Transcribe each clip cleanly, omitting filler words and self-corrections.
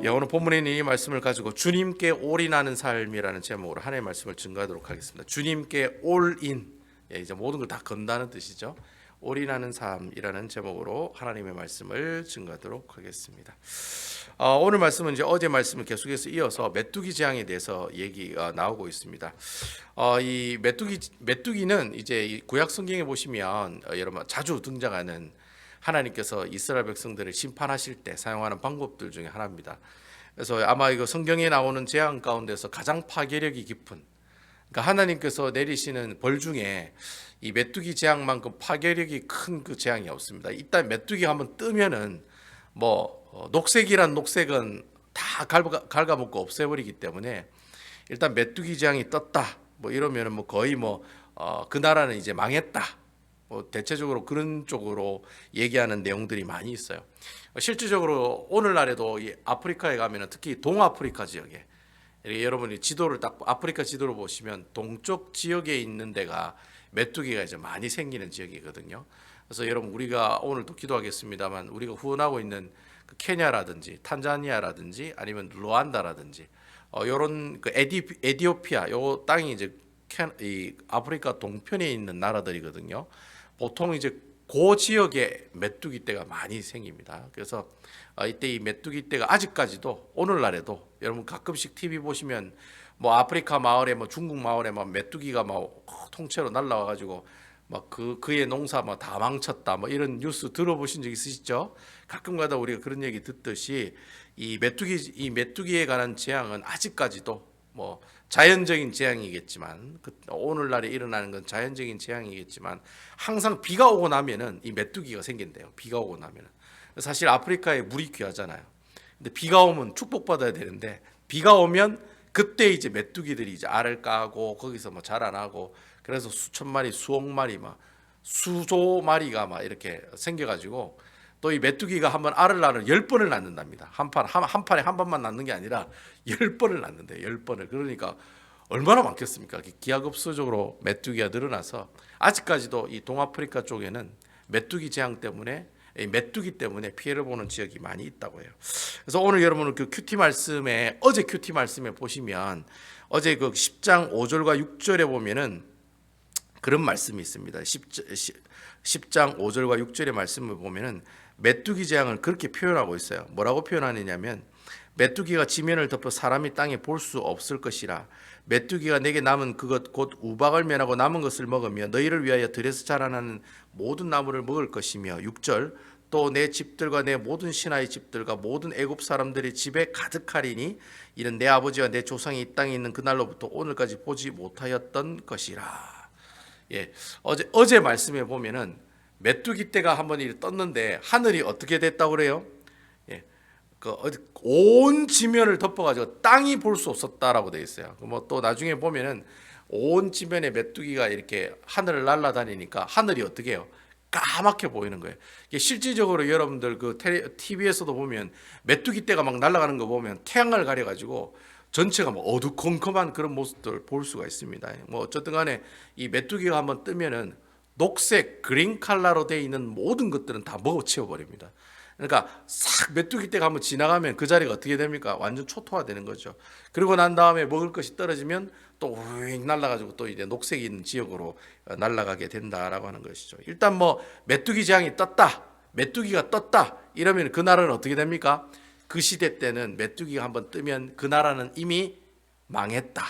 오늘 본문에 있는 이 말씀을 가지고 주님께 올인하는 삶이라는 제목으로 하나님의 말씀을 증거하도록 하겠습니다. 주님께 올인, 이제 모든 걸 다 건다는 뜻이죠. 올인하는 삶이라는 제목으로 하나님의 말씀을 증거하도록 하겠습니다. 오늘 말씀은 이제 어제 말씀을 계속해서 이어서 메뚜기 재앙에 대해서 얘기가 나오고 있습니다. 이 메뚜기는 이제 이 구약 성경에 보시면 여러분 자주 등장하는 하나님께서 이스라엘 백성들을 심판하실 때 사용하는 방법들 중에 하나입니다. 그래서 아마 이거 성경에 나오는 재앙 가운데서 가장 파괴력이 깊은, 그러니까 하나님께서 내리시는 벌 중에 이 메뚜기 재앙만큼 파괴력이 큰 그 재앙이 없습니다. 일단 메뚜기가 한번 뜨면은 녹색이란 녹색은 다 갉아먹고 없애버리기 때문에 일단 메뚜기 재앙이 떴다 이러면은 거의 그 나라는 이제 망했다. 대체적으로 그런 쪽으로 얘기하는 내용들이 많이 있어요. 실질적으로 오늘날에도 이 아프리카에 가면은 특히 동아프리카 지역에 여러분이 지도를 딱 아프리카 지도를 보시면 동쪽 지역에 있는 데가 메뚜기가 이제 많이 생기는 지역이거든요. 그래서 여러분 우리가 오늘도 기도하겠습니다만 우리가 후원하고 있는 그 케냐라든지 탄자니아라든지 아니면 루안다라든지 요런 그 에디오피아 요 땅이 이제 이 아프리카 동편에 있는 나라들이거든요. 보통 이제 그 지역에 메뚜기 떼가 많이 생깁니다. 그래서 이때 이 메뚜기 떼가 아직까지도 오늘날에도 여러분 가끔씩 TV 보시면 아프리카 마을에 중국 마을에 메뚜기가 통째로 날라와 가지고 그의 농사 다 망쳤다 이런 뉴스 들어보신 적 있으시죠? 가끔가다 우리가 그런 얘기 듣듯이 이 메뚜기에 관한 재앙은 아직까지도 자연적인 재앙이겠지만 오늘날에 일어나는 건 자연적인 재앙이겠지만 항상 비가 오고 나면은 이 메뚜기가 생긴대요. 비가 오고 나면은 사실 아프리카에 물이 귀하잖아요. 근데 비가 오면 축복받아야 되는데 비가 오면 그때 이제 메뚜기들이 이제 알을 까고 거기서 자라나고 그래서 수천 마리, 수억 마리, 수조 마리가 이렇게 생겨가지고 또 이 메뚜기가 한번 알을 낳으면 10번을 낳는답니다. 한 판에 한 번만 낳는 게 아니라 10번을 낳는데요. 10번을. 그러니까 얼마나 많겠습니까? 기하급수적으로 메뚜기가 늘어나서 아직까지도 이 동아프리카 쪽에는 메뚜기 재앙 때문에 메뚜기 때문에 피해를 보는 지역이 많이 있다고 해요. 그래서 오늘 여러분은 그 어제 큐티 말씀에 보시면 어제 그 10장 5절과 6절에 보면은 그런 말씀이 있습니다. 10장 5절과 6절의 말씀을 보면은 메뚜기 재앙을 그렇게 표현하고 있어요. 뭐라고 표현하느냐면 메뚜기가 지면을 덮어 사람이 땅에 볼 수 없을 것이라. 메뚜기가 내게 남은 그것 곧 우박을 면하고 남은 것을 먹으며 너희를 위하여 들에서 자라나는 모든 나무를 먹을 것이며 6절 또 내 집들과 내 모든 신하의 집들과 모든 애굽 사람들의 집에 가득하리니 이는 내 아버지와 내 조상이 이 땅에 있는 그날로부터 오늘까지 보지 못하였던 것이라. 어제 말씀에 보면은 메뚜기 떼가 한번 떴는데 하늘이 어떻게 됐다고 그래요? 온 지면을 덮어가지고 땅이 볼 수 없었다라고 되어 있어요. 또 나중에 보면은 온 지면에 메뚜기가 이렇게 하늘을 날아다니니까 하늘이 어떻게 해요? 까맣게 보이는 거예요. 실질적으로 여러분들 그 TV에서도 보면 메뚜기 떼가 날아가는 거 보면 태양을 가려가지고 전체가 어두컴컴한 그런 모습들을 볼 수가 있습니다. 어쨌든 간에 이 메뚜기가 한번 뜨면은 녹색 그린 컬러로 되어 있는 모든 것들은 다 먹어치워 버립니다. 그러니까 싹 메뚜기 떼가 한번 지나가면 그 자리가 어떻게 됩니까? 완전 초토화되는 거죠. 그리고 난 다음에 먹을 것이 떨어지면 또 우익 날아가지고 또 이제 녹색이 있는 지역으로 날아가게 된다라고 하는 것이죠. 일단 메뚜기 재앙이 떴다, 메뚜기가 떴다 이러면 그 나라는 어떻게 됩니까? 그 시대 때는 메뚜기가 한번 뜨면 그 나라는 이미 망했다.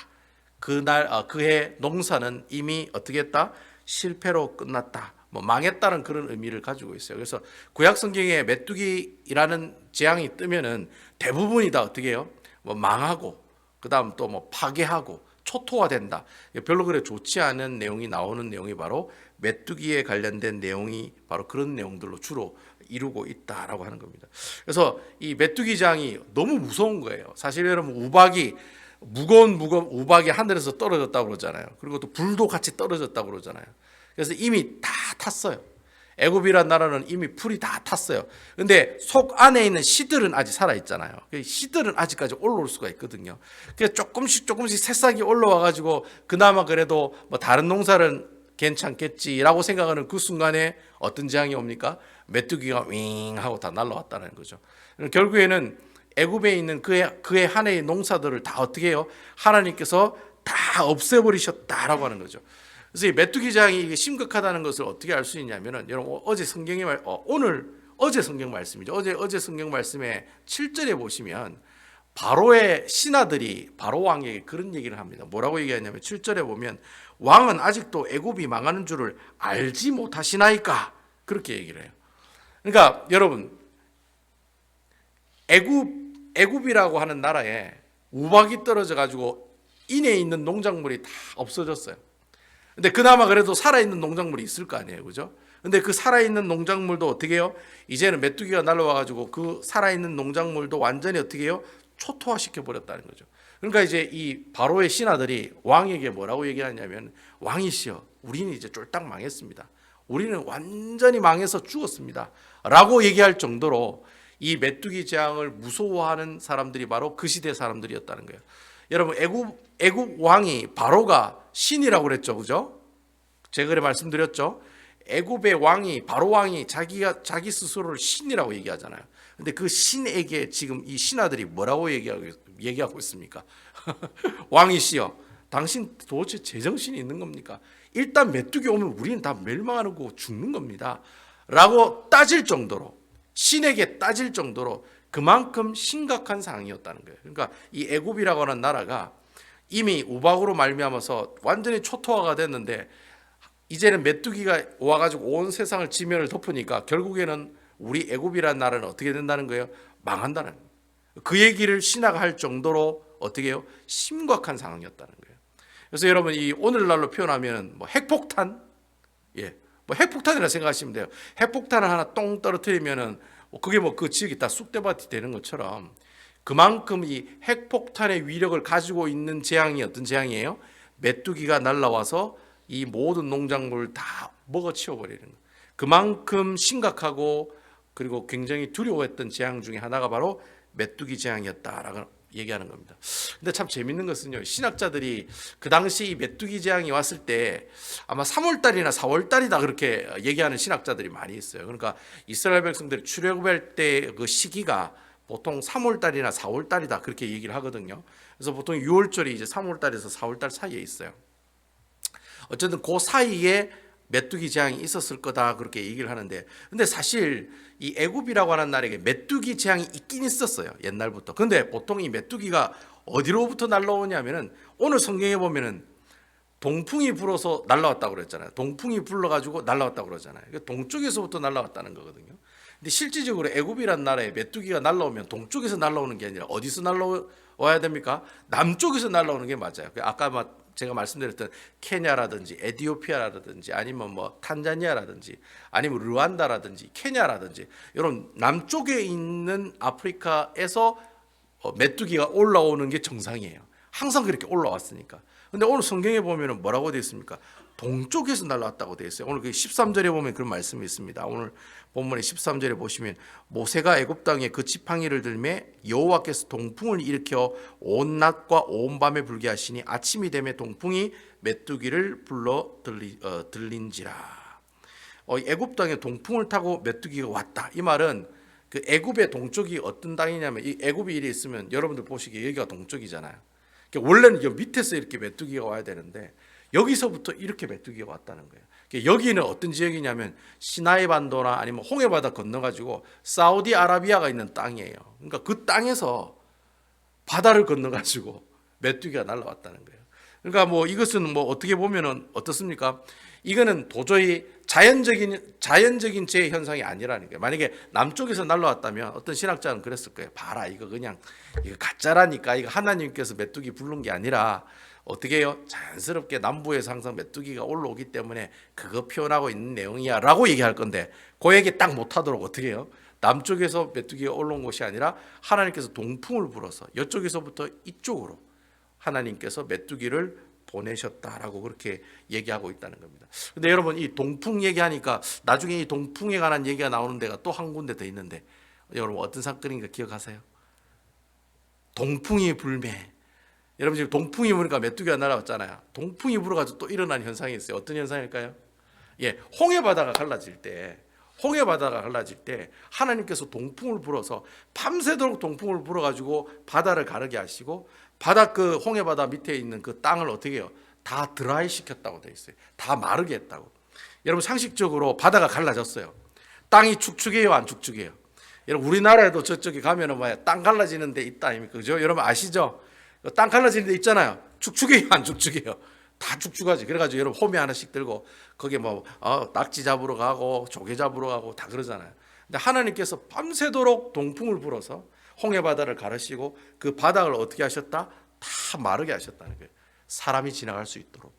그해 농사는 이미 어떻게 했다? 실패로 끝났다. 망했다는 그런 의미를 가지고 있어요. 그래서 구약 성경에 메뚜기라는 재앙이 뜨면은 대부분이 다 어떻게 해요? 망하고 그다음 또 파괴하고 초토화된다. 별로 그래 좋지 않은 내용이 나오는 내용이 바로 메뚜기에 관련된 내용이 바로 그런 내용들로 주로 이루고 있다라고 하는 겁니다. 그래서 이 메뚜기 재앙이 너무 무서운 거예요. 사실 여러분 무거운 우박이 하늘에서 떨어졌다고 그러잖아요. 그리고 또 불도 같이 떨어졌다고 그러잖아요. 그래서 이미 다 탔어요. 애굽이란 나라는 이미 풀이 다 탔어요. 근데 속 안에 있는 씨들은 아직 살아있잖아요. 씨들은 아직까지 올라올 수가 있거든요. 그래서 조금씩 새싹이 올라와가지고 그나마 그래도 다른 농사는 괜찮겠지라고 생각하는 그 순간에 어떤 재앙이 옵니까? 메뚜기가 윙 하고 다 날라왔다는 거죠. 결국에는 애굽에 있는 그의 한 해의 농사들을 다 어떻게 해요? 하나님께서 다 없애버리셨다라고 하는 거죠. 그래서 이 메뚜기 재앙이 이게 심각하다는 것을 어떻게 알 수 있냐면은 여러분 어제 성경의 어제 성경 말씀이죠. 어제 성경 말씀에 7절에 보시면 바로의 신하들이 바로 왕에게 그런 얘기를 합니다. 뭐라고 얘기하냐면 7절에 보면 왕은 아직도 애굽이 망하는 줄을 알지 못하시나이까 그렇게 얘기를 해요. 그러니까 여러분 애굽이라고 하는 나라에 우박이 떨어져 가지고 인에 있는 농작물이 다 없어졌어요. 근데 그나마 그래도 살아있는 농작물이 있을 거 아니에요, 그죠? 근데 그 살아있는 농작물도 어떻게 해요? 이제는 메뚜기가 날라와 가지고 그 살아있는 농작물도 완전히 어떻게 해요? 초토화시켜 버렸다는 거죠. 그러니까 이제 이 바로의 신하들이 왕에게 뭐라고 얘기하냐면 왕이시여, 우리는 이제 쫄딱 망했습니다. 우리는 완전히 망해서 죽었습니다. 라고 얘기할 정도로 이 메뚜기 재앙을 무서워하는 사람들이 바로 그 시대 사람들이었다는 거예요. 여러분 애굽 왕이 바로가 신이라고 그랬죠, 그죠? 제가 그래 말씀드렸죠. 애굽의 왕이 바로 왕이 자기 스스로를 신이라고 얘기하잖아요. 근데 그 신에게 지금 이 신하들이 뭐라고 얘기하고 있습니까? 왕이시여, 당신 도대체 제정신이 있는 겁니까? 일단 메뚜기 오면 우리는 다 멸망하는 거고 죽는 겁니다. 라고 따질 정도로 신에게 따질 정도로 그만큼 심각한 상황이었다는 거예요. 그러니까 이 애굽이라고 하는 나라가 이미 우박으로 말미암아서 완전히 초토화가 됐는데 이제는 메뚜기가 와가지고 온 세상을 지면을 덮으니까 결국에는 우리 애굽이라는 나라는 어떻게 된다는 거예요? 망한다는 거예요. 그 얘기를 신하가 할 정도로 어떻게 해요? 심각한 상황이었다는 거예요. 그래서 여러분 이 오늘날로 표현하면 뭐 핵폭탄, 뭐 핵폭탄이라 생각하시면 돼요. 핵폭탄을 하나 똥 떨어뜨리면은 그게 뭐 그 지역이 다 쑥대밭이 되는 것처럼 그만큼 이 핵폭탄의 위력을 가지고 있는 재앙이 어떤 재앙이에요? 메뚜기가 날라와서 이 모든 농작물을 다 먹어치워 버리는 거예요. 그만큼 심각하고 그리고 굉장히 두려워했던 재앙 중에 하나가 바로 메뚜기 재앙이었다라고 얘기하는 겁니다. 근데 참 재밌는 것은요, 신학자들이 그 당시 이 메뚜기 재앙이 왔을 때 아마 3월달이나 4월달이다 그렇게 얘기하는 신학자들이 많이 있어요. 그러니까 이스라엘 백성들이 출애굽할 때 그 시기가 보통 3월달이나 4월달이다 그렇게 얘기를 하거든요. 그래서 보통 6월절이 이제 3월달에서 4월달 사이에 있어요. 어쨌든 그 사이에 메뚜기 재앙이 있었을 거다 그렇게 얘기를 하는데, 근데 사실 이 애굽이라고 하는 나라에 메뚜기 재앙이 있긴 있었어요, 옛날부터. 근데 보통 이 메뚜기가 어디로부터 날라오냐면은 오늘 성경에 보면은 동풍이 불어서 날라왔다고 그랬잖아요. 동풍이 불러가지고 날라왔다고 그러잖아요. 동쪽에서부터 날라왔다는 거거든요. 근데 실질적으로 애굽이라는 나라에 메뚜기가 날라오면 동쪽에서 날라오는 게 아니라 어디서 날라와야 됩니까? 남쪽에서 날라오는 게 맞아요. 아까 제가 말씀드렸던 케냐라든지 에티오피아라든지 아니면 뭐 탄자니아라든지 아니면 르완다라든지 케냐라든지 이런 남쪽에 있는 아프리카에서 메뚜기가 올라오는 게 정상이에요. 항상 그렇게 올라왔으니까. 근데 오늘 성경에 보면은 뭐라고 되어 있습니까? 동쪽에서 날라왔다고 되어 있어요. 오늘 그 13절에 보면 그런 말씀이 있습니다. 오늘 본문의 13절에 보시면 모세가 애굽 땅에 그 지팡이를 들매 여호와께서 동풍을 일으켜 온 낮과 온 밤에 불게 하시니 아침이 되매 동풍이 메뚜기를 불러 들린지라. 애굽 땅에 동풍을 타고 메뚜기가 왔다. 이 말은 그 애굽의 동쪽이 어떤 땅이냐면 이 애굽이 이리 있으면 여러분들 보시기에 여기가 동쪽이잖아요. 원래는 이 밑에서 이렇게 메뚜기가 와야 되는데 여기서부터 이렇게 메뚜기가 왔다는 거예요. 여기는 어떤 지역이냐면 시나이 반도나 아니면 홍해 바다 건너가지고 사우디아라비아가 있는 땅이에요. 그러니까 그 땅에서 바다를 건너가지고 메뚜기가 날라왔다는 거예요. 그러니까 뭐 이것은 뭐 어떻게 보면은 어떻습니까? 이거는 도저히 자연적인 재해 현상이 아니라는 거예요. 만약에 남쪽에서 날라왔다면 어떤 신학자는 그랬을 거예요. 봐라, 이거 그냥 이거 가짜라니까. 이거 하나님께서 메뚜기 부른 게 아니라 어떻게 해요? 자연스럽게 남부에서 항상 메뚜기가 올라오기 때문에 그거 표현하고 있는 내용이야 라고 얘기할 건데 그 얘기 딱 못하도록 어떻게 해요? 남쪽에서 메뚜기가 올라온 것이 아니라 하나님께서 동풍을 불어서 이쪽에서부터 이쪽으로 하나님께서 메뚜기를 보내셨다라고 그렇게 얘기하고 있다는 겁니다. 근데 여러분 이 동풍 얘기하니까 나중에 이 동풍에 관한 얘기가 나오는 데가 또 한 군데 더 있는데 여러분 어떤 사건인가 기억하세요? 동풍이 불매. 여러분 지금 동풍이 부니까 메뚜기가 날아왔잖아요. 동풍이 불어가지고 또 일어난 현상이 있어요. 어떤 현상일까요? 홍해 바다가 갈라질 때 홍해 바다가 갈라질 때 하나님께서 동풍을 불어서 밤새도록 동풍을 불어가지고 바다를 가르게 하시고 바다 그 홍해 바다 밑에 있는 그 땅을 어떻게 해요? 다 드라이 시켰다고 돼 있어요. 다 마르게 했다고. 여러분 상식적으로 바다가 갈라졌어요. 땅이 축축해요, 안 축축해요? 여러분 우리나라에도 저쪽에 가면은 뭐야 땅 갈라지는 데 있다 아닙니까? 그죠? 여러분 아시죠? 땅 갈라지는 데 있잖아요. 축축해요, 안 축축해요? 다 축축하지. 그래가지고 여러분 호미 하나씩 들고 거기에 뭐 낙지 잡으러 가고 조개 잡으러 가고 다 그러잖아요. 근데 하나님께서 밤새도록 동풍을 불어서 홍해 바다를 가르시고 그 바닥을 어떻게 하셨다? 다 마르게 하셨다는 거예요. 사람이 지나갈 수 있도록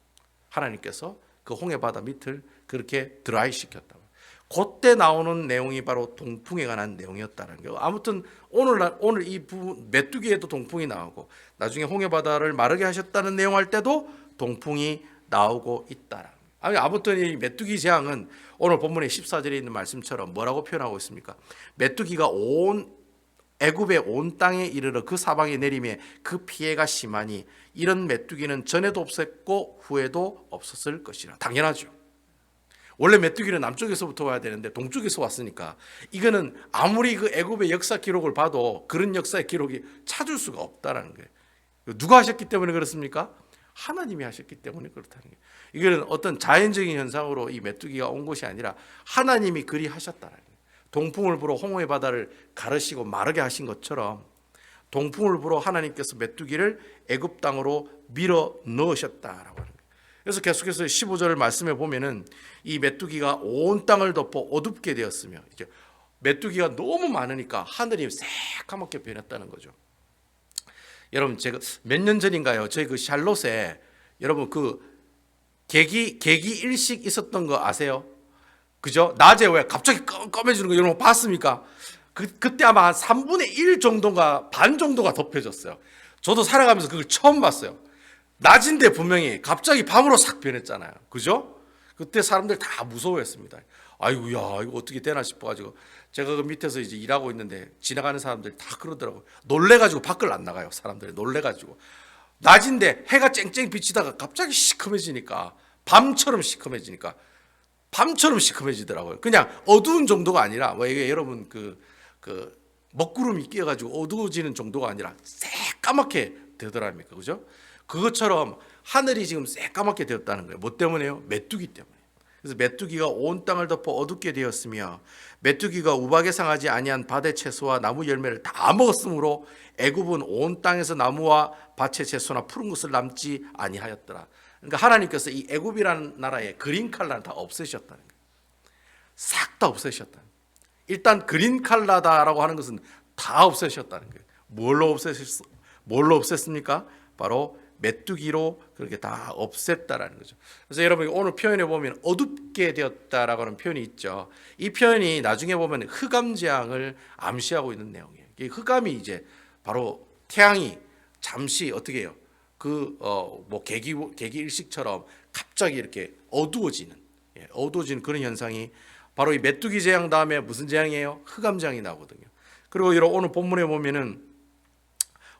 하나님께서 그 홍해 바다 밑을 그렇게 드라이 시켰다고. 그때 나오는 내용이 바로 동풍에 관한 내용이었다는 거예요. 아무튼 오늘 이 부분 메뚜기에도 동풍이 나오고 나중에 홍해 바다를 마르게 하셨다는 내용 할 때도 동풍이 나오고 있다라. 아무튼 이 메뚜기 재앙은 오늘 본문의 14절에 있는 말씀처럼 뭐라고 표현하고 있습니까? 메뚜기가 온 애굽의 온 땅에 이르러 그 사방에 내림에 그 피해가 심하니 이런 메뚜기는 전에도 없었고 후에도 없었을 것이라. 당연하죠. 원래 메뚜기는 남쪽에서부터 와야 되는데 동쪽에서 왔으니까 이거는 아무리 그 애굽의 역사 기록을 봐도 그런 역사의 기록이 찾을 수가 없다라는 거예요. 누가 하셨기 때문에 그렇습니까? 하나님이 하셨기 때문에 그렇다는 거예요. 이거는 어떤 자연적인 현상으로 이 메뚜기가 온 것이 아니라 하나님이 그리 하셨다라는 거예요. 동풍을 불어 홍해 바다를 가르시고 마르게 하신 것처럼 동풍을 불어 하나님께서 메뚜기를 애굽 땅으로 밀어 넣으셨다라고 하는 거예요. 그래서 계속해서 15절 말씀에 보면은 이 메뚜기가 온 땅을 덮어 어둡게 되었으며 이제 메뚜기가 너무 많으니까 하늘이 새까맣게 변했다는 거죠. 여러분 제가 몇 년 전인가요? 저희 그 샬롯에 여러분 그 계기 일식 있었던 거 아세요? 그죠? 낮에 왜 갑자기 검해지는 거 여러분 봤습니까? 그때 아마 한 3분의 1 정도가 반 정도가 덮여졌어요. 저도 살아가면서 그걸 처음 봤어요. 낮인데 분명히 갑자기 밤으로 싹 변했잖아요. 그죠? 그때 사람들 다 무서워했습니다. 아이고야 이거 어떻게 되나 싶어가지고 제가 그 밑에서 이제 일하고 있는데 지나가는 사람들이 다 그러더라고요. 놀래가지고 밖을 안 나가요. 사람들이 놀래가지고 낮인데 해가 쨍쨍 비치다가 갑자기 시커매지니까 밤처럼 시커매지더라고요. 그냥 어두운 정도가 아니라 뭐 이게 여러분 그 먹구름이 끼어가지고 어두워지는 정도가 아니라 새까맣게 되더랍니까, 그죠? 그것처럼 하늘이 지금 새까맣게 되었다는 거예요. 뭐 때문에요? 메뚜기 때문에. 그래서 메뚜기가 온 땅을 덮어 어둡게 되었으며 메뚜기가 우박에 상하지 아니한 밭의 채소와 나무 열매를 다 먹었으므로 애굽은 온 땅에서 나무와 밭의 채소나 푸른 것을 남지 아니하였더라. 그러니까 하나님께서 이 애굽이라는 나라의 그린 칼라를 다 없애셨다는 거예요. 싹 다 없애셨다. 일단 그린 칼라다라고 하는 것은 다 없애셨다는 거예요. 뭘로 없앴습니까? 바로 메뚜기로 그렇게 다 없앴다라는 거죠. 그래서 여러분 오늘 표현에 보면 어둡게 되었다라고 하는 표현이 있죠. 이 표현이 나중에 보면 흑암재앙을 암시하고 있는 내용이에요. 이 흑암이 이제 바로 태양이 잠시 어떻게 해요? 뭐 계기 일식처럼 갑자기 이렇게 어두워지는 그런 현상이 바로 이 메뚜기 재앙 다음에 무슨 재앙이에요? 흑암재앙이 나오거든요. 그리고 오늘 본문에 보면은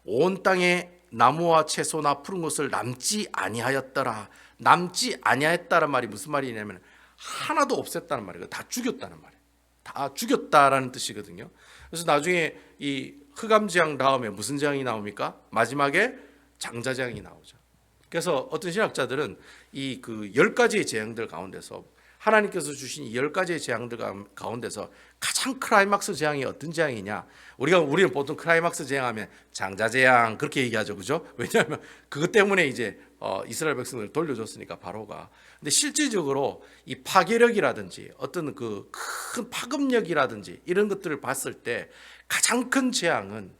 온 땅에 나무와 채소나 푸른 것을 남지 아니하였더라. 남지 아니하였다는 말이 무슨 말이냐면 하나도 없앴다는 말이에요. 다 죽였다는 말이에요. 다 죽였다라는 뜻이거든요. 그래서 나중에 이 흑암재앙 다음에 무슨 재앙이 나옵니까? 마지막에 장자재앙이 나오죠. 그래서 어떤 신학자들은 이 그 10가지의 재앙들 가운데서 하나님께서 주신 이 10가지의 재앙들 가운데서 가장 클라이막스 재앙이 어떤 재앙이냐? 우리는 보통 클라이막스 재앙하면 장자재앙 그렇게 얘기하죠, 그죠? 왜냐하면 그것 때문에 이제 이스라엘 백성을 돌려줬으니까 바로가. 근데 실질적으로 이 파괴력이라든지 어떤 그 큰 파급력이라든지 이런 것들을 봤을 때 가장 큰 재앙은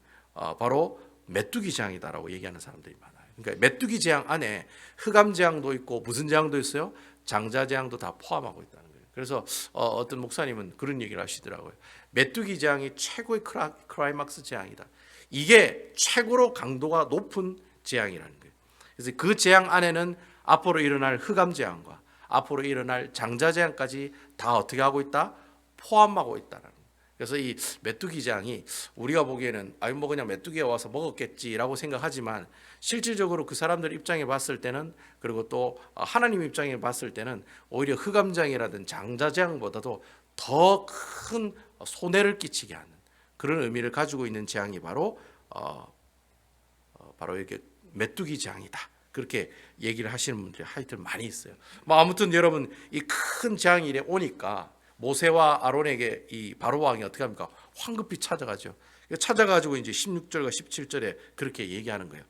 바로 메뚜기 재앙이다라고 얘기하는 사람들이 많아요. 그러니까 메뚜기 재앙 안에 흑암 재앙도 있고 무슨 재앙도 있어요? 장자 재앙도 다 포함하고 있다는 거예요. 그래서 어떤 목사님은 그런 얘기를 하시더라고요. 메뚜기 재앙이 최고의 클라이막스 재앙이다. 이게 최고로 강도가 높은 재앙이라는 거예요. 그래서 그 재앙 안에는 앞으로 일어날 흑암 재앙과 앞으로 일어날 장자 재앙까지 다 어떻게 하고 있다? 포함하고 있다는 거예요. 그래서 이 메뚜기 재앙이 우리가 보기에는 뭐 그냥 메뚜기가 와서 먹었겠지라고 생각하지만 실질적으로 그 사람들 입장에 봤을 때는 그리고 또 하나님 입장에 봤을 때는 오히려 흑암재앙이라든 장자재앙보다도 더 큰 손해를 끼치게 하는 그런 의미를 가지고 있는 재앙이 바로 이게 메뚜기 재앙이다. 그렇게 얘기를 하시는 분들이 하여튼 많이 있어요. 뭐 아무튼 여러분 이 큰 재앙이 이래 오니까 모세와 아론에게 이 바로 왕이 어떻게 합니까? 황급히 찾아가죠. 찾아가지고 이제 16절과 17절에 그렇게 얘기하는 거예요.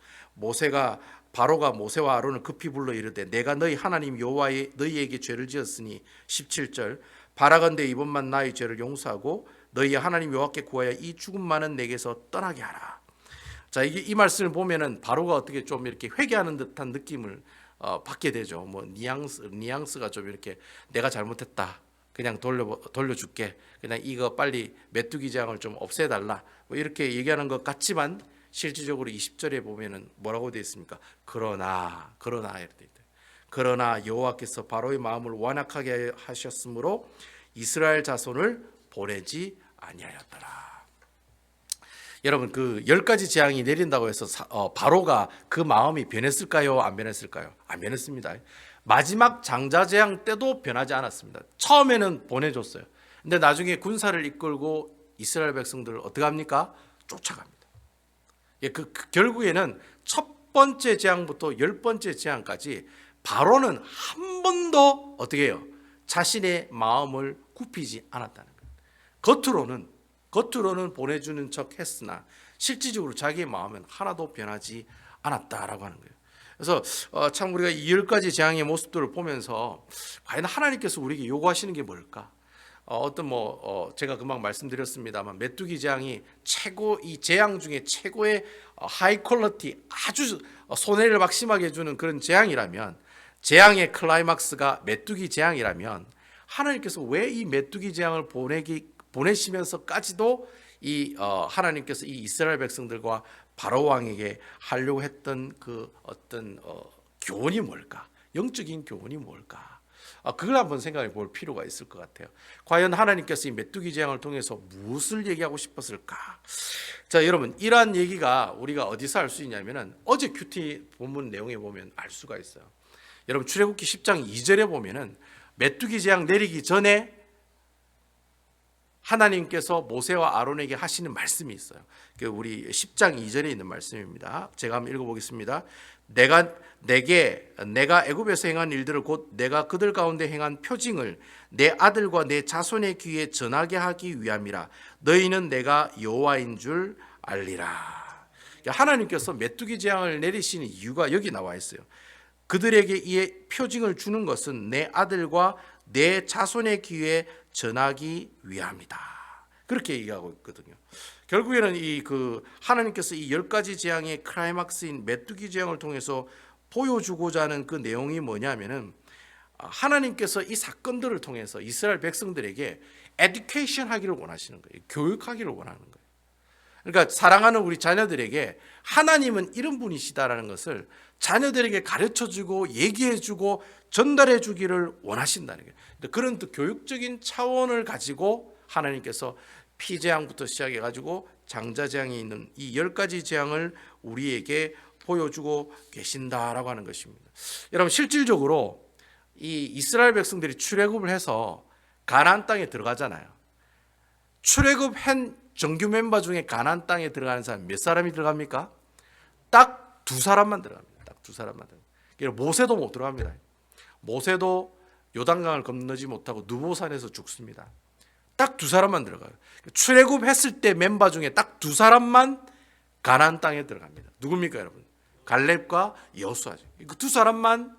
바로가 모세와 아론을 급히 불러 이르되 내가 너희 하나님 여호와의 너희에게 죄를 지었으니 17절 바라건대 이번만 나의 죄를 용서하고 너희 하나님 여호와께 구하여 이 죽음 많은 내게서 떠나게 하라. 자, 이 말씀을 보면은 바로가 어떻게 좀 이렇게 회개하는 듯한 느낌을 받게 되죠. 뭐 뉘앙스가 좀 이렇게 내가 잘못했다. 그냥 돌려줄게. 그냥 이거 빨리 메뚜기 재앙을 좀 없애달라. 뭐 이렇게 얘기하는 것 같지만 실질적으로 20절에 보면은 뭐라고 되어 있습니까? 그러나 이렇게 되어 있다. 그러나 여호와께서 바로의 마음을 완악하게 하셨으므로 이스라엘 자손을 보내지 아니하였더라. 여러분 그 10가지 재앙이 내린다고 해서 바로가 그 마음이 변했을까요? 안 변했을까요? 안 변했습니다. 마지막 장자 재앙 때도 변하지 않았습니다. 처음에는 보내줬어요. 근데 나중에 군사를 이끌고 이스라엘 백성들을 어떻게 합니까? 쫓아갑니다. 결국에는 첫 번째 재앙부터 10번째 재앙까지 바로는 한 번도 어떻게 해요? 자신의 마음을 굽히지 않았다는 거예요. 겉으로는 보내주는 척 했으나 실질적으로 자기의 마음은 하나도 변하지 않았다라고 하는 거예요. 그래서 참 우리가 이 10가지 재앙의 모습들을 보면서 과연 하나님께서 우리에게 요구하시는 게 뭘까? 제가 금방 말씀드렸습니다만 메뚜기 재앙이 이 재앙 중에 최고의 하이 퀄리티 아주 손해를 막심하게 해주는 그런 재앙이라면 재앙의 클라이막스가 메뚜기 재앙이라면 하나님께서 왜 이 메뚜기 재앙을 보내시면서까지도 하나님께서 이 이스라엘 백성들과 바로 왕에게 하려고 했던 그 어떤 교훈이 뭘까? 영적인 교훈이 뭘까? 그걸 한번 생각해 볼 필요가 있을 것 같아요. 과연 하나님께서 이 메뚜기 재앙을 통해서 무엇을 얘기하고 싶었을까? 자, 여러분 이러한 얘기가 우리가 어디서 알 수 있냐면은 어제 큐티 본문 내용에 보면 알 수가 있어요. 여러분 출애굽기 10장 2절에 보면은 메뚜기 재앙 내리기 전에 하나님께서 모세와 아론에게 하시는 말씀이 있어요. 우리 10장 2절에 있는 말씀입니다. 제가 한번 읽어보겠습니다. 내가 애굽에서 행한 일들을 곧 내가 그들 가운데 행한 표징을 내 아들과 내 자손의 귀에 전하게 하기 위함이라. 너희는 내가 여호와인 줄 알리라. 하나님께서 메뚜기 재앙을 내리시는 이유가 여기 나와 있어요. 그들에게 이 표징을 주는 것은 내 아들과 내 자손의 귀에 전하기 위함이다. 그렇게 얘기하고 있거든요. 결국에는 하나님께서 이 10가지 재앙의 클라이막스인 메뚜기 재앙을 통해서 보여주고자 하는 그 내용이 뭐냐면은 하나님께서 이 사건들을 통해서 이스라엘 백성들에게 에듀케이션 하기를 원하시는 거예요. 교육하기를 원하는 거예요. 그러니까 사랑하는 우리 자녀들에게 하나님은 이런 분이시다라는 것을 자녀들에게 가르쳐주고 얘기해주고 전달해주기를 원하신다는 거예요. 그런 또 교육적인 차원을 가지고 하나님께서 피재앙부터 시작해가지고 장자재앙이 있는 이 10가지 재앙을 우리에게 보여주고 계신다라고 하는 것입니다. 여러분 실질적으로 이 이스라엘 백성들이 출애굽을 해서 가나안 땅에 들어가잖아요. 출애굽한 정규 멤버 중에 가나안 땅에 들어가는 사람 몇 사람이 들어갑니까? 딱 두 사람만 들어갑니다. 딱 두 사람만 들어갑니다. 모세도 못 들어갑니다. 모세도 요단강을 건너지 못하고 느보산에서 죽습니다. 딱 두 사람만 들어가요. 출애굽했을 때 멤버 중에 딱 두 사람만 가나안 땅에 들어갑니다. 누굽니까 여러분? 갈렙과 여호수아죠. 그 두 사람만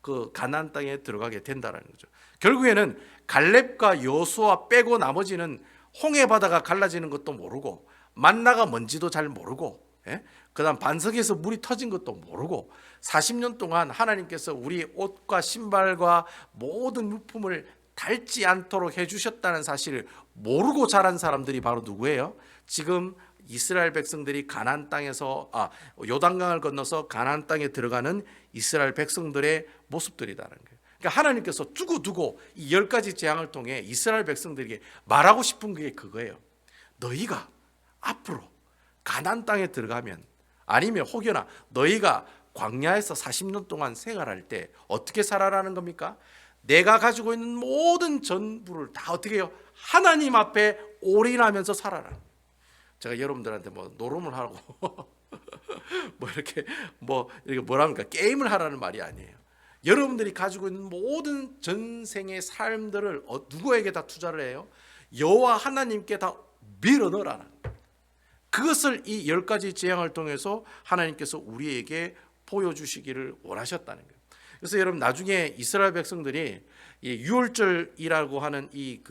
그 가나안 땅에 들어가게 된다라는 거죠. 결국에는 갈렙과 여호수아 빼고 나머지는 홍해 바다가 갈라지는 것도 모르고 만나가 뭔지도 잘 모르고 그다음 반석에서 물이 터진 것도 모르고 40년 동안 하나님께서 우리 옷과 신발과 모든 물품을 닳지 않도록 해주셨다는 사실을 모르고 자란 사람들이 바로 누구예요? 지금 이스라엘 백성들이 가나안 땅에서 요단강을 건너서 가나안 땅에 들어가는 이스라엘 백성들의 모습들이라는 거예요. 그러니까 하나님께서 두고두고 이 10가지 재앙을 통해 이스라엘 백성들에게 말하고 싶은 게 그거예요. 너희가 앞으로 가나안 땅에 들어가면 아니면 혹여나 너희가 광야에서 40년 동안 생활할 때 어떻게 살아라는 겁니까? 내가 가지고 있는 모든 전부를 다 어떻게 해요? 하나님 앞에 올인하면서 살아라. 제가 여러분들한테 뭐 노름을 하라고 이렇게 뭐랍니까? 게임을 하라는 말이 아니에요. 여러분들이 가지고 있는 모든 전생의 삶들을 누구에게 다 투자를 해요? 여호와 하나님께 다 밀어 넣으라는. 그것을 이 10가지 재앙을 통해서 하나님께서 우리에게 보여주시기를 원하셨다는 거예요. 그래서 여러분 나중에 이스라엘 백성들이 이 유월절이라고 하는 이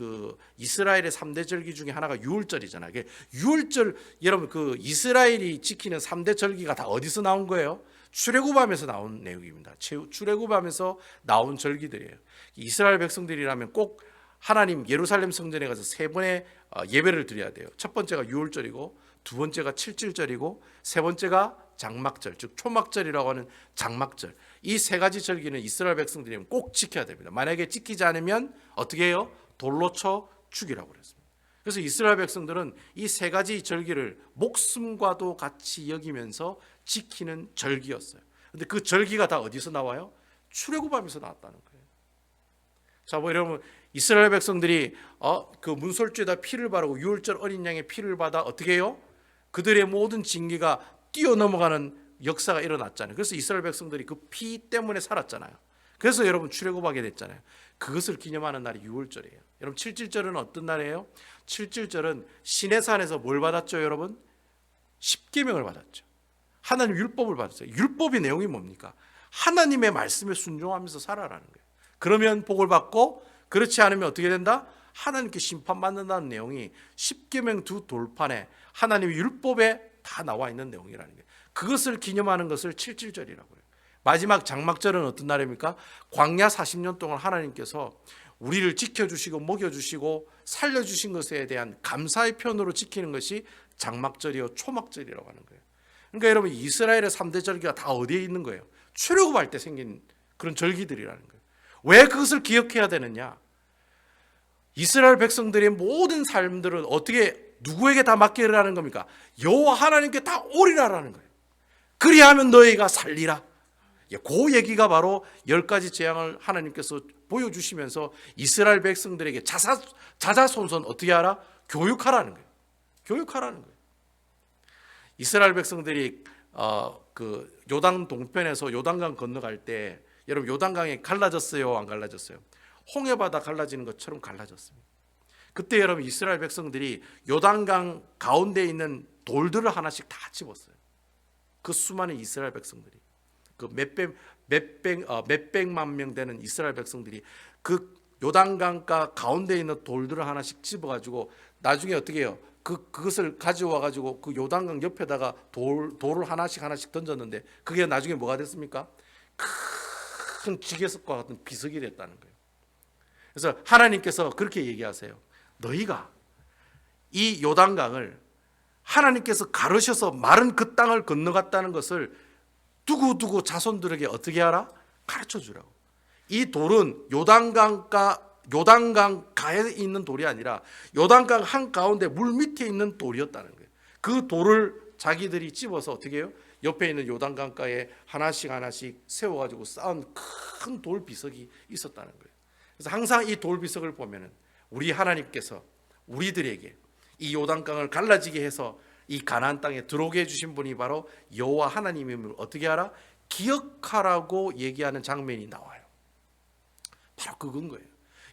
이스라엘의 3대 절기 중에 하나가 유월절이잖아요. 유월절 여러분 이스라엘이 지키는 3대 절기가 다 어디서 나온 거예요? 출애굽하면서 나온 내용입니다. 출애굽하면서 나온 절기들이에요. 이스라엘 백성들이라면 꼭 하나님 예루살렘 성전에 가서 3번의 예배를 드려야 돼요. 첫 번째가 유월절이고, 두 번째가 칠칠절이고, 세 번째가 장막절, 즉 초막절이라고 하는 장막절. 이 3가지 절기는 이스라엘 백성들이 꼭 지켜야 됩니다. 만약에 지키지 않으면 어떻게 해요? 돌로 쳐 죽이라고 그랬습니다. 그래서 이스라엘 백성들은 이 3가지 절기를 목숨과도 같이 여기면서 지키는 절기였어요. 근데 그 절기가 다 어디서 나와요? 출애굽하면서 나왔다는 거예요. 자, 여러분 이스라엘 백성들이 그 문설주에다 피를 바르고 유월절 어린 양의 피를 받아 어떻게 해요? 그들의 모든 징계가 뛰어넘어가는 역사가 일어났잖아요. 그래서 이스라엘 백성들이 그 피 때문에 살았잖아요. 그래서 여러분 출애굽하게 됐잖아요. 그것을 기념하는 날이 유월절이에요. 여러분 칠칠절은 어떤 날이에요? 칠칠절은 시내산에서 뭘 받았죠, 여러분? 십계명을 받았죠. 하나님 율법을 받았어요. 율법의 내용이 뭡니까? 하나님의 말씀에 순종하면서 살아라는 거예요. 그러면 복을 받고, 그렇지 않으면 어떻게 된다? 하나님께 심판받는다는 내용이 십계명 2 돌판에 하나님의 율법에 다 나와 있는 내용이라는 거예요. 그것을 기념하는 것을 칠칠절이라고 해요. 마지막 장막절은 어떤 날입니까? 광야 40년 동안 하나님께서 우리를 지켜주시고 먹여주시고 살려주신 것에 대한 감사의 표현으로 지키는 것이 장막절이요 초막절이라고 하는 거예요. 그러니까 여러분 이스라엘의 3대 절기가 다 어디에 있는 거예요? 출애굽할 때 생긴 그런 절기들이라는 거예요. 왜 그것을 기억해야 되느냐? 이스라엘 백성들의 모든 삶들은 어떻게 누구에게 다 맡기라는 겁니까? 여호와 하나님께 다 올인하라는 거예요. 그리하면 너희가 살리라. 그 얘기가 바로 10가지 재앙을 하나님께서 보여주시면서 이스라엘 백성들에게 자자손손 어떻게 하라? 교육하라는 거예요. 교육하라는 거예요. 이스라엘 백성들이 그 요단 동편에서 요단강 건너갈 때 여러분 요단강이 갈라졌어요, 안 갈라졌어요? 홍해바다 갈라지는 것처럼 갈라졌습니다. 그때 여러분 이스라엘 백성들이 요단강 가운데 있는 돌들을 하나씩 다 집었어요. 그 수많은 이스라엘 백성들이, 그 몇백만 명 되는 이스라엘 백성들이 그 요단강가 가운데 있는 돌들을 하나씩 집어가지고 나중에 어떻게 해요? 그것을 가져와가지고 그 요단강 옆에다가 돌을 하나씩 던졌는데 그게 나중에 뭐가 됐습니까? 큰 지게석과 같은 비석이 됐다는 거예요. 그래서 하나님께서 그렇게 얘기하세요. 너희가 이 요단강을 하나님께서 가르셔서 마른 그 땅을 건너갔다는 것을 두고두고 자손들에게 어떻게 하라? 가르쳐 주라고. 이 돌은 요단강 가에 있는 돌이 아니라 요단강 한가운데 물 밑에 있는 돌이었다는 거예요. 그 돌을 자기들이 집어서 어떻게 해요? 옆에 있는 요단강가에 하나씩 세워가지고 쌓은 큰 돌 비석이 있었다는 거예요. 그래서 항상 이 돌 비석을 보면은 우리 하나님께서 우리들에게 이 요단강을 갈라지게 해서 이 가나안 땅에 들어오게 해주신 분이 바로 여호와 하나님임을 어떻게 하라? 기억하라고 얘기하는 장면이 나와요. 바로 그건 거예요.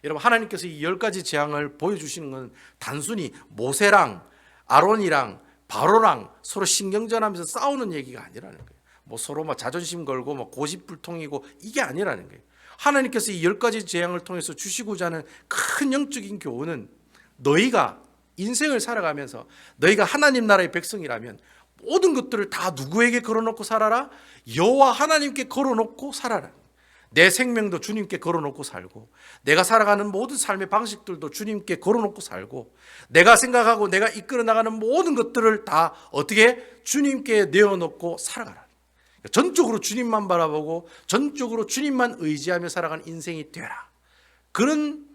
여러분 하나님께서 이 10가지 재앙을 보여주시는 건 단순히 모세랑 아론이랑 바로랑 서로 신경전하면서 싸우는 얘기가 아니라는 거예요. 뭐 서로 자존심 걸고 고집불통이고 이게 아니라는 거예요. 하나님께서 이 10가지 재앙을 통해서 주시고자 하는 큰 영적인 교훈은 너희가 인생을 살아가면서 너희가 하나님 나라의 백성이라면 모든 것들을 다 누구에게 걸어놓고 살아라? 여호와 하나님께 걸어놓고 살아라. 내 생명도 주님께 걸어놓고 살고, 내가 살아가는 모든 삶의 방식들도 주님께 걸어놓고 살고, 내가 생각하고 내가 이끌어 나가는 모든 것들을 다 어떻게 주님께 내어놓고 살아가라. 전적으로 주님만 바라보고 전적으로 주님만 의지하며 살아가는 인생이 되라. 그런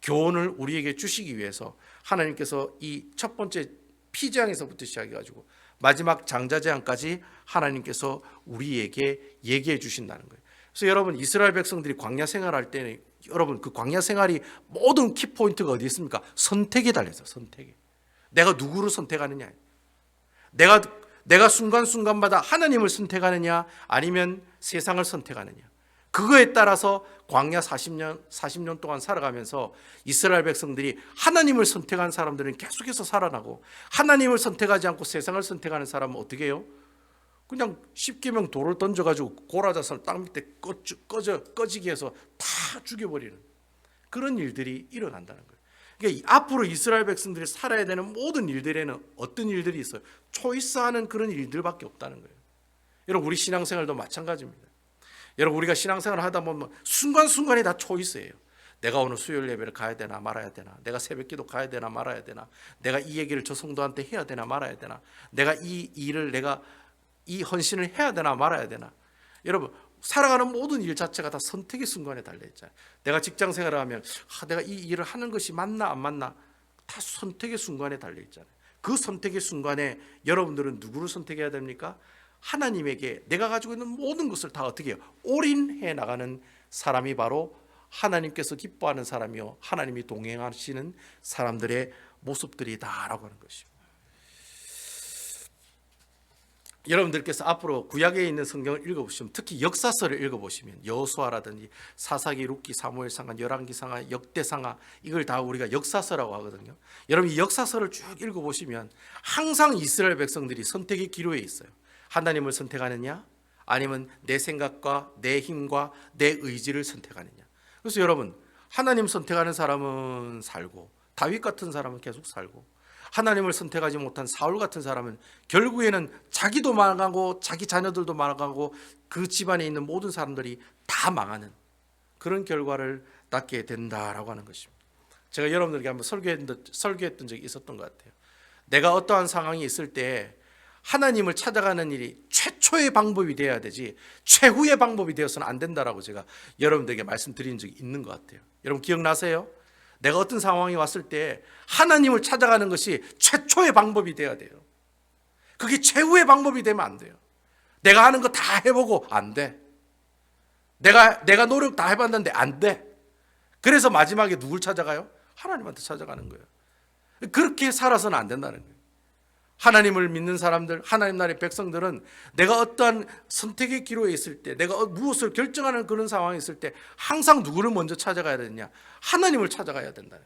교훈을 우리에게 주시기 위해서 하나님께서 이 첫 번째 피재앙에서부터 시작해가지고 마지막 장자재앙까지 하나님께서 우리에게 얘기해 주신다는 거예요. 그래서 여러분 이스라엘 백성들이 광야 생활할 때는 여러분 그 광야 생활이 모든 키포인트가 어디 있습니까? 선택에 달려있어요. 선택에. 내가 누구를 선택하느냐. 내가 순간순간마다 하나님을 선택하느냐 아니면 세상을 선택하느냐. 그거에 따라서 광야 40년 동안 살아가면서 이스라엘 백성들이 하나님을 선택한 사람들은 계속해서 살아나고, 하나님을 선택하지 않고 세상을 선택하는 사람은 어떻게 해요? 그냥 10계명 돌을 던져가지고 고라자선을 땅 밑에 꺼지게 해서 다 죽여버리는 그런 일들이 일어난다는 거예요. 그러니까 앞으로 이스라엘 백성들이 살아야 되는 모든 일들에는 어떤 일들이 있어요? 초이스하는 그런 일들밖에 없다는 거예요. 여러분 우리 신앙생활도 마찬가지입니다. 여러분 우리가 신앙생활을 하다 보면 순간순간이 다 초이스예요. 내가 오늘 수요일 예배를 가야 되나 말아야 되나, 내가 새벽기도 가야 되나 말아야 되나, 내가 이 얘기를 저 성도한테 해야 되나 말아야 되나, 내가 이 일을 내가 이 헌신을 해야 되나 말아야 되나. 여러분 살아가는 모든 일 자체가 다 선택의 순간에 달려있잖아요. 내가 직장생활을 하면 내가 이 일을 하는 것이 맞나 안 맞나, 다 선택의 순간에 달려있잖아요. 그 선택의 순간에 여러분들은 누구를 선택해야 됩니까? 하나님에게 내가 가지고 있는 모든 것을 다 어떻게 해요? 올인해 나가는 사람이 바로 하나님께서 기뻐하는 사람이요, 하나님이 동행하시는 사람들의 모습들이다라고 하는 것입니다. 여러분들께서 앞으로 구약에 있는 성경을 읽어보시면, 특히 역사서를 읽어보시면 여호수아라든지 사사기, 룻기, 사무엘상하, 열왕기상하, 역대상하, 이걸 다 우리가 역사서라고 하거든요. 여러분 이 역사서를 쭉 읽어보시면 항상 이스라엘 백성들이 선택의 기로에 있어요. 하나님을 선택하느냐 아니면 내 생각과 내 힘과 내 의지를 선택하느냐. 그래서 여러분 하나님 선택하는 사람은 살고, 다윗 같은 사람은 계속 살고, 하나님을 선택하지 못한 사울 같은 사람은 결국에는 자기도 망하고 자기 자녀들도 망하고 그 집안에 있는 모든 사람들이 다 망하는 그런 결과를 낳게 된다라고 하는 것입니다. 제가 여러분들에게 한번 설교했던 적이 있었던 것 같아요. 내가 어떠한 상황이 있을 때 하나님을 찾아가는 일이 최초의 방법이 되어야 되지 최후의 방법이 되어서는 안 된다라고 제가 여러분들에게 말씀드린 적이 있는 것 같아요. 여러분 기억나세요? 내가 어떤 상황이 왔을 때 하나님을 찾아가는 것이 최초의 방법이 되어야 돼요. 그게 최후의 방법이 되면 안 돼요. 내가 하는 거 다 해보고 안 돼. 내가 노력 다 해봤는데 안 돼. 그래서 마지막에 누굴 찾아가요? 하나님한테 찾아가는 거예요. 그렇게 살아서는 안 된다는 거예요. 하나님을 믿는 사람들, 하나님 나라의 백성들은 내가 어떠한 선택의 기로에 있을 때, 내가 무엇을 결정하는 그런 상황이 있을 때 항상 누구를 먼저 찾아가야 되느냐? 하나님을 찾아가야 된다.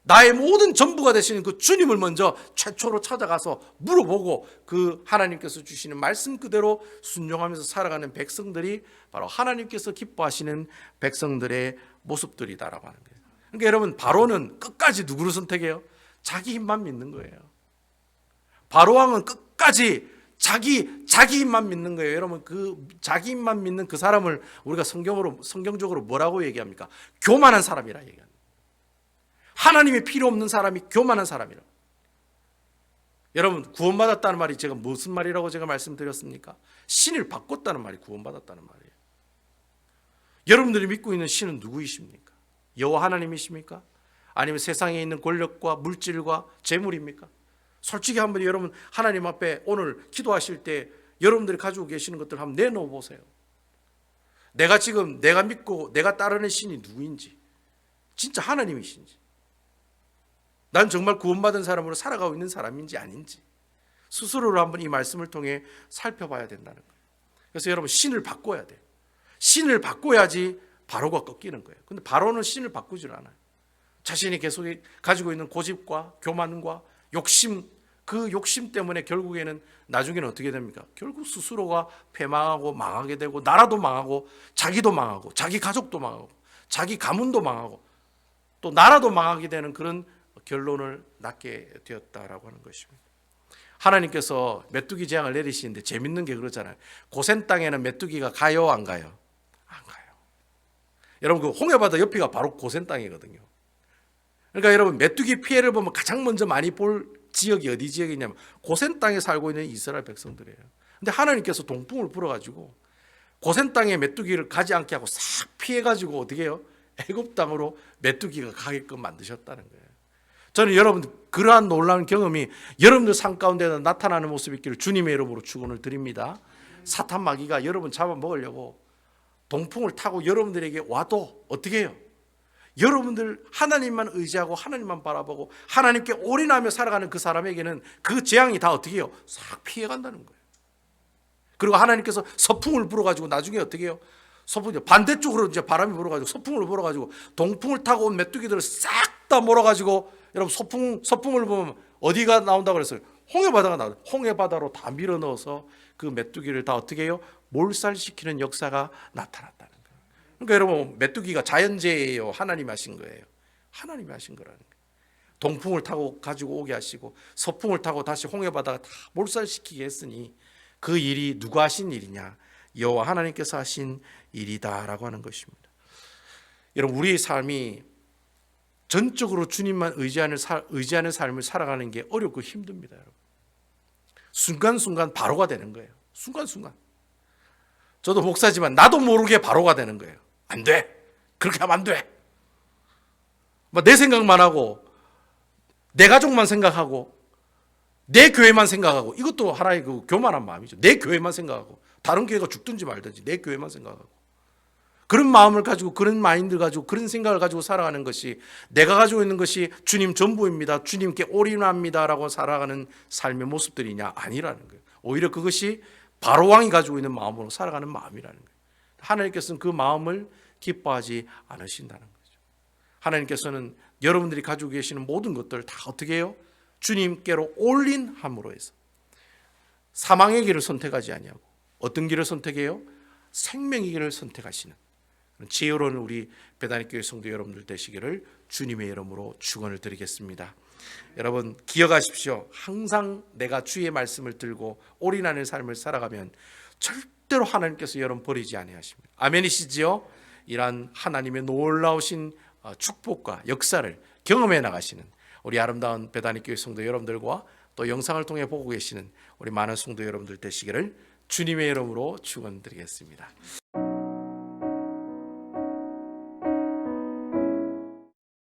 나의 모든 전부가 되시는 그 주님을 먼저 최초로 찾아가서 물어보고 그 하나님께서 주시는 말씀 그대로 순종하면서 살아가는 백성들이 바로 하나님께서 기뻐하시는 백성들의 모습들이다라고 하는 거예요. 그러니까 여러분 바로는 끝까지 누구를 선택해요? 자기 힘만 믿는 거예요. 바로왕은 끝까지 자기 힘만 믿는 거예요. 여러분 그 자기 힘만 믿는 그 사람을 우리가 성경적으로 뭐라고 얘기합니까? 교만한 사람이라 얘기합니다. 하나님이 필요 없는 사람이 교만한 사람이라. 여러분 구원받았다는 말이 제가 무슨 말이라고 제가 말씀드렸습니까? 신을 바꿨다는 말이 구원받았다는 말이에요. 여러분들이 믿고 있는 신은 누구이십니까? 여호와 하나님이십니까? 아니면 세상에 있는 권력과 물질과 재물입니까? 솔직히 한번 여러분 하나님 앞에 오늘 기도하실 때 여러분들이 가지고 계시는 것들 한번 내놓아 보세요. 내가 믿고 내가 따르는 신이 누구인지, 진짜 하나님이신지, 난 정말 구원받은 사람으로 살아가고 있는 사람인지 아닌지 스스로를 한번 이 말씀을 통해 살펴봐야 된다는 거예요. 그래서 여러분 신을 바꿔야 돼요. 신을 바꿔야지 바로가 꺾이는 거예요. 근데 바로는 신을 바꾸질 않아요. 자신이 계속 가지고 있는 고집과 교만과 욕심, 그 욕심 때문에 결국에는 나중에는 어떻게 됩니까? 결국 스스로가 패망하고 망하게 되고, 나라도 망하고 자기도 망하고 자기 가족도 망하고 자기 가문도 망하고 또 나라도 망하게 되는 그런 결론을 낳게 되었다라고 하는 것입니다. 하나님께서 메뚜기 재앙을 내리시는데 재밌는 게 그렇잖아요. 고센 땅에는 메뚜기가 가요 안 가요? 안 가요. 여러분 그 홍해바다 옆이가 바로 고센 땅이거든요. 그러니까 여러분 메뚜기 피해를 보면 가장 먼저 많이 볼 지역이 어디 지역이냐면 고센 땅에 살고 있는 이스라엘 백성들이에요. 근데 하나님께서 동풍을 불어가지고 고센 땅에 메뚜기를 가지 않게 하고 싹 피해가지고 어떻게 해요? 애굽 땅으로 메뚜기가 가게끔 만드셨다는 거예요. 저는 여러분 그러한 놀라운 경험이 여러분들 삶 가운데 나타나는 모습이 있기를 주님의 이름으로 축원을 드립니다. 사탄 마귀가 여러분 잡아먹으려고 동풍을 타고 여러분들에게 와도 어떻게 해요? 여러분들 하나님만 의지하고 하나님만 바라보고 하나님께 올인하며 살아가는 그 사람에게는 그 재앙이 다 어떻게 해요? 싹 피해간다는 거예요. 그리고 하나님께서 서풍을 불어가지고 나중에 어떻게 해요? 서풍이 반대쪽으로 이제 바람이 불어가지고 서풍을 불어가지고 동풍을 타고 온 메뚜기들을 싹 다 몰아가지고, 여러분 서풍을 보면 어디가 나온다고 그랬어요? 홍해바다가 나와요. 홍해바다로 다 밀어 넣어서 그 메뚜기를 다 어떻게 해요? 몰살시키는 역사가 나타났다는 거예요. 그러니까 여러분, 메뚜기가 자연재해예요? 하나님이 하신 거예요? 하나님이 하신 거라는 거예요. 동풍을 타고 가지고 오게 하시고 서풍을 타고 다시 홍해바다가 다 몰살시키게 했으니 그 일이 누가 하신 일이냐? 여호와 하나님께서 하신 일이다라고 하는 것입니다. 여러분, 우리의 삶이 전적으로 주님만 의지하는 삶을 살아가는 게 어렵고 힘듭니다. 여러분, 순간순간 바로가 되는 거예요. 순간순간. 저도 목사지만 나도 모르게 바로가 되는 거예요. 안 돼. 그렇게 하면 안 돼. 내 생각만 하고 내 가족만 생각하고 내 교회만 생각하고, 이것도 하나의 그 교만한 마음이죠. 내 교회만 생각하고 다른 교회가 죽든지 말든지 내 교회만 생각하고, 그런 마음을 가지고 그런 마인드를 가지고 그런 생각을 가지고 살아가는 것이, 내가 가지고 있는 것이 주님 전부입니다, 주님께 올인합니다라고 살아가는 삶의 모습들이냐? 아니라는 거예요. 오히려 그것이 바로왕이 가지고 있는 마음으로 살아가는 마음이라는 거예요. 하나님께서는 그 마음을 기뻐하지 않으신다는 거죠. 하나님께서는 여러분들이 가지고 계시는 모든 것들을 다 어떻게 해요? 주님께로 올인함으로 해서 사망의 길을 선택하지 아니하고 어떤 길을 선택해요? 생명의 길을 선택하시는 지혜로운 우리 베다니교회 성도 여러분들 되시기를 주님의 이름으로 축원을 드리겠습니다. 여러분, 기억하십시오. 항상 내가 주의 말씀을 들고 올인하는 삶을 살아가면 절대로 하나님께서 여러분 버리지 아니하십니다. 아멘이시지요? 이러한 하나님의 놀라우신 축복과 역사를 경험해 나가시는 우리 아름다운 베다니교회 성도 여러분들과 또 영상을 통해 보고 계시는 우리 많은 성도 여러분들 되시기를 주님의 이름으로 축원드리겠습니다.